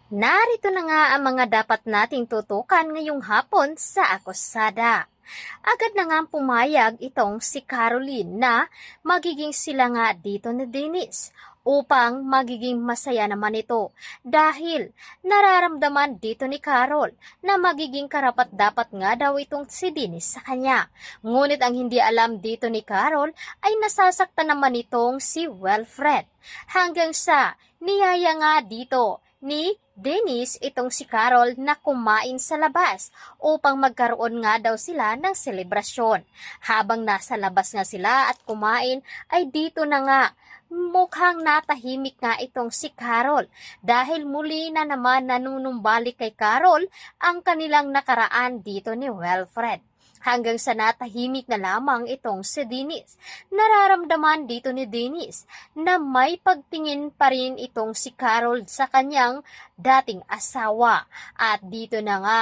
Narito na nga ang mga dapat nating tutukan ngayong hapon sa Akusada. Agad na nga pumayag itong si Caroline na magiging sila nga dito ni Dennis upang magiging masaya naman ito dahil nararamdaman dito ni Carol na magiging karapat-dapat nga daw itong si Dennis sa kanya. Ngunit ang hindi alam dito ni Carol ay nasasaktan naman itong si Wilfred hanggang sa niyaya nga dito ni Dennis itong si Carol na kumain sa labas upang magkaroon nga daw sila ng selebrasyon. Habang nasa labas nga sila at kumain ay dito na nga mukhang natahimik nga itong si Carol dahil muli na naman nanunumbalik kay Carol ang kanilang nakaraan dito ni Wilfred. Hanggang sa natahimik na lamang itong si Dennis. Nararamdaman dito ni Dennis na may pagtingin pa rin itong si Carol sa kanyang dating asawa. At dito na nga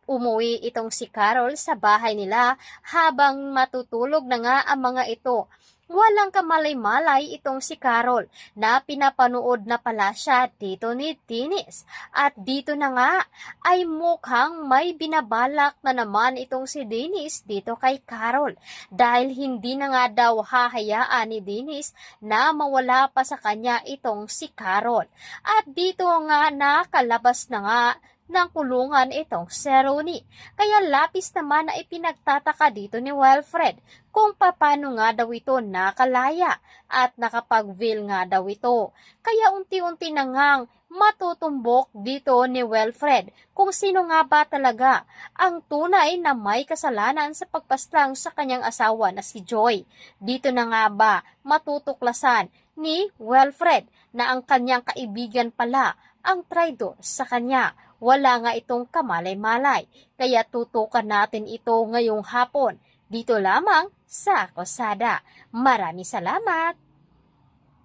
umuwi itong si Carol sa bahay nila habang matutulog na nga ang mga ito. Walang kamalay-malay itong si Carol na pinapanood na pala siya dito ni Dennis. At dito na nga ay mukhang may binabalak na naman itong si Dennis dito kay Carol. Dahil hindi na nga daw hahayaan ni Dennis na mawala pa sa kanya itong si Carol. At dito nga nakalabas na nga ng kulungan itong si Ronnie. Kaya lapis naman na ipinagtataka dito ni Wilfred kung paano nga daw ito nakalaya at nakapag-veil nga daw ito. Kaya unti-unti na ngang matutumbok dito ni Wilfred kung sino nga ba talaga ang tunay na may kasalanan sa pagpaslang sa kanyang asawa na si Joy. Dito na nga ba matutuklasan ni Wilfred na ang kanyang kaibigan pala ang traidor sa kanya. Wala nga itong kamalay-malay. Kaya tutukan natin ito ngayong hapon. Dito lamang sa Akusada. Maraming salamat!